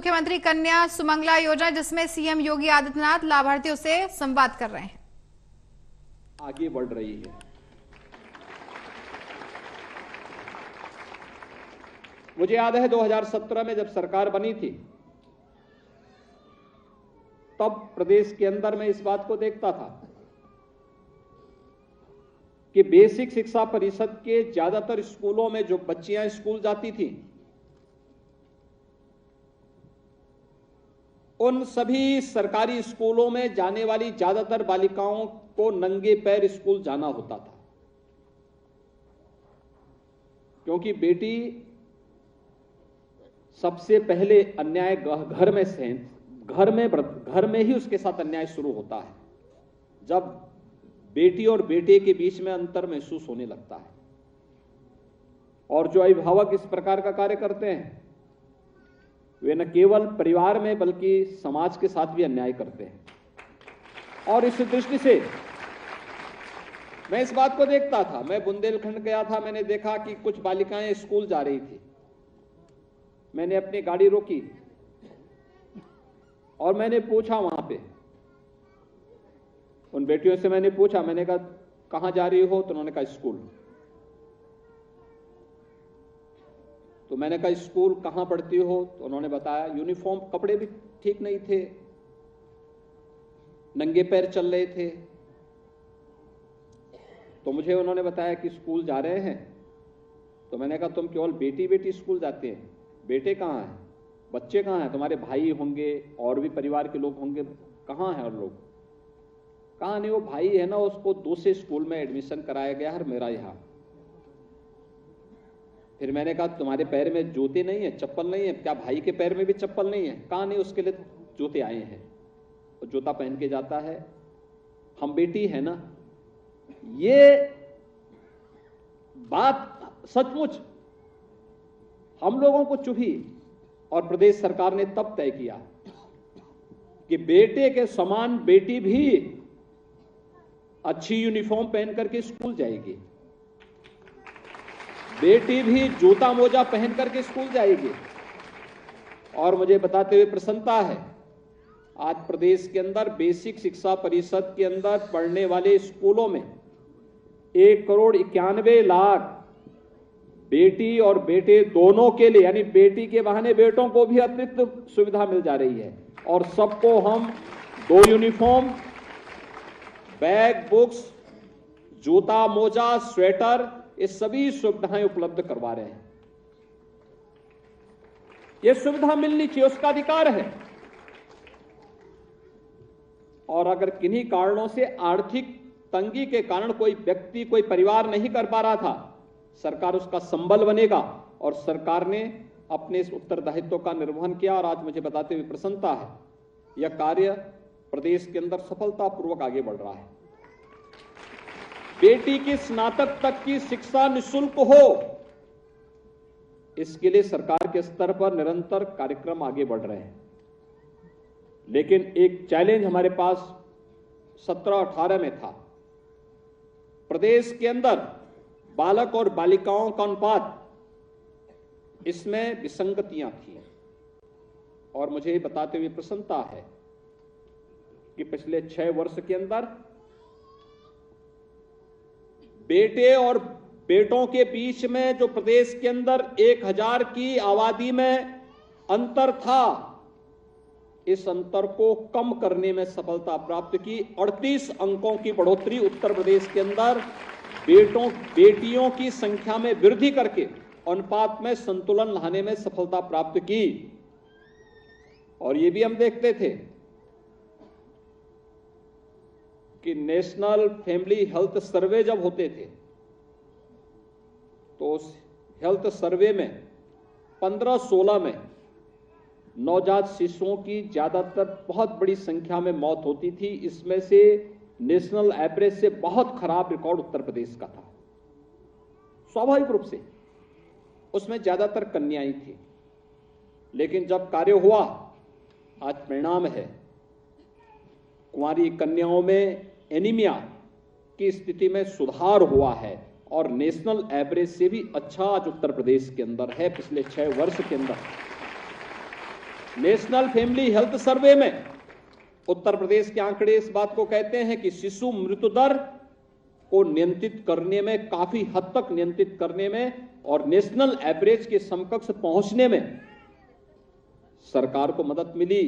मुख्यमंत्री कन्या सुमंगला योजना, जिसमें सीएम योगी आदित्यनाथ लाभार्थियों से संवाद कर रहे हैं। आगे बढ़ रही है। मुझे याद है 2017 में जब सरकार बनी थी, तब प्रदेश के अंदर मैं इस बात को देखता था कि बेसिक शिक्षा परिषद के ज्यादातर स्कूलों में जो बच्चियां स्कूल जाती थी, उन सभी सरकारी स्कूलों में जाने वाली ज्यादातर बालिकाओं को नंगे पैर स्कूल जाना होता था, क्योंकि बेटी सबसे पहले अन्याय घर में ही उसके साथ अन्याय शुरू होता है, जब बेटी और बेटे के बीच में अंतर महसूस होने लगता है। और जो अभिभावक इस प्रकार का कार्य करते हैं, वे न केवल परिवार में बल्कि समाज के साथ भी अन्याय करते हैं। और इस दृष्टि से मैं इस बात को देखता था। मैं बुंदेलखंड गया था, मैंने देखा कि कुछ बालिकाएं स्कूल जा रही थी। मैंने अपनी गाड़ी रोकी और मैंने पूछा, वहां पे उन बेटियों से मैंने पूछा, मैंने कहा कहां जा रही हो? तो उन्होंने कहा स्कूल। तो मैंने कहा स्कूल कहां पढ़ती हो? तो उन्होंने बताया यूनिफॉर्म, कपड़े भी ठीक नहीं थे, नंगे पैर चल रहे थे। तो मुझे उन्होंने बताया कि स्कूल जा रहे हैं। तो मैंने कहा तुम केवल बेटी बेटी स्कूल जाते हैं, बेटे कहां हैं, बच्चे कहां हैं? तुम्हारे भाई होंगे और भी परिवार के लोग होंगे, कहां हैं और लोग? कहा नहीं, वो भाई है ना, उसको दूसरे स्कूल में एडमिशन कराया गया है मेरा यहां। फिर मैंने कहा तुम्हारे पैर में जूते नहीं है, चप्पल नहीं है क्या? भाई के पैर में भी चप्पल नहीं है? कहा नहीं, उसके लिए जूते आए हैं, और जूता पहन के जाता है। हम बेटी है ना। ये बात सचमुच हम लोगों को चुभी, और प्रदेश सरकार ने तब तय किया कि बेटे के समान बेटी भी अच्छी यूनिफॉर्म पहन करके स्कूल जाएगी, बेटी भी जूता मोजा पहन करके स्कूल जाएगी। और मुझे बताते हुए प्रसन्नता है, आज प्रदेश के अंदर बेसिक शिक्षा परिषद के अंदर पढ़ने वाले स्कूलों में 1,91,00,000 बेटी और बेटे दोनों के लिए, यानी बेटी के बहाने बेटों को भी अतिरिक्त सुविधा मिल जा रही है। और सबको हम 2 यूनिफॉर्म, बैग, बुक्स, जूता मोजा, स्वेटर, ये सभी सुविधाएं उपलब्ध करवा रहे हैं। ये सुविधा मिलनी चाहिए, उसका अधिकार है। और अगर किन्हीं कारणों से आर्थिक तंगी के कारण कोई व्यक्ति, कोई परिवार नहीं कर पा रहा था, सरकार उसका संबल बनेगा। और सरकार ने अपने इस उत्तरदायित्व का निर्वहन किया, और आज मुझे बताते हुए प्रसन्नता है, यह कार्य प्रदेश के अंदर सफलतापूर्वक आगे बढ़ रहा है। बेटी की स्नातक तक की शिक्षा निःशुल्क हो, इसके लिए सरकार के स्तर पर निरंतर कार्यक्रम आगे बढ़ रहे हैं। लेकिन एक चैलेंज हमारे पास 17-18 में था। प्रदेश के अंदर बालक और बालिकाओं का अनुपात, इसमें विसंगतियां थी। और मुझे बताते हुए प्रसन्नता है कि पिछले 6 वर्ष के अंदर बेटे और बेटों के बीच में जो प्रदेश के अंदर 1000 की आबादी में अंतर था, इस अंतर को कम करने में सफलता प्राप्त की। 38 अंकों की बढ़ोतरी उत्तर प्रदेश के अंदर बेटियों की संख्या में वृद्धि करके अनुपात में संतुलन लाने में सफलता प्राप्त की। और ये भी हम देखते थे कि नेशनल फैमिली हेल्थ सर्वे जब होते थे, तो उस हेल्थ सर्वे में 15-16 में नवजात शिशुओं की ज्यादातर बहुत बड़ी संख्या में मौत होती थी। इसमें से नेशनल एवरेज से बहुत खराब रिकॉर्ड उत्तर प्रदेश का था। स्वाभाविक रूप से उसमें ज्यादातर कन्याएं थी। लेकिन जब कार्य हुआ, आज परिणाम है, कुंवारी कन्याओं में एनीमिया की स्थिति में सुधार हुआ है, और नेशनल एवरेज से भी अच्छा आज उत्तर प्रदेश के अंदर है पिछले 6 वर्ष के अंदर। नेशनल फैमिली हेल्थ सर्वे में उत्तर प्रदेश के आंकड़े इस बात को कहते हैं कि शिशु मृत्यु दर को नियंत्रित करने में, काफी हद तक नियंत्रित करने में और नेशनल एवरेज के समकक्ष पहुंचने में सरकार को मदद मिली,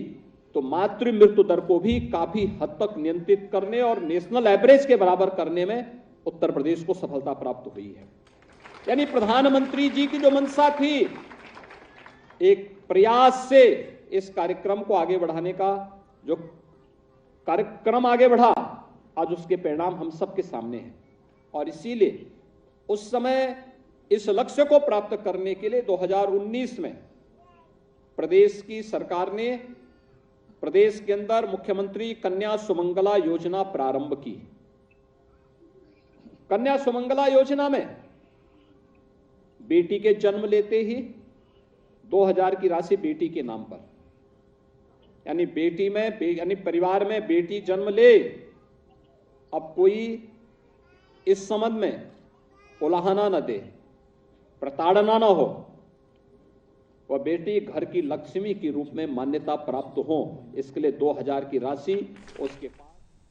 तो मातृ मृत्यु दर को भी काफी हद तक नियंत्रित करने और नेशनल एवरेज के बराबर करने में उत्तर प्रदेश को सफलता प्राप्त हुई है। यानी प्रधानमंत्री जी की जो मंशा थी, एक प्रयास से इस कार्यक्रम को आगे बढ़ाने का जो कार्यक्रम आगे बढ़ा, आज उसके परिणाम हम सबके सामने हैं। और इसीलिए उस समय इस लक्ष्य को प्राप्त करने के लिए 2019 में प्रदेश की सरकार ने प्रदेश के अंदर मुख्यमंत्री कन्या सुमंगला योजना प्रारंभ की। कन्या सुमंगला योजना में बेटी के जन्म लेते ही 2000 की राशि बेटी के नाम पर, यानी बेटी में यानी परिवार में बेटी जन्म ले, अब कोई इस संबंध में उलाहना न दे, प्रताड़ना न हो, वह बेटी घर की लक्ष्मी के रूप में मान्यता प्राप्त हो, इसके लिए 2000 की राशि उसके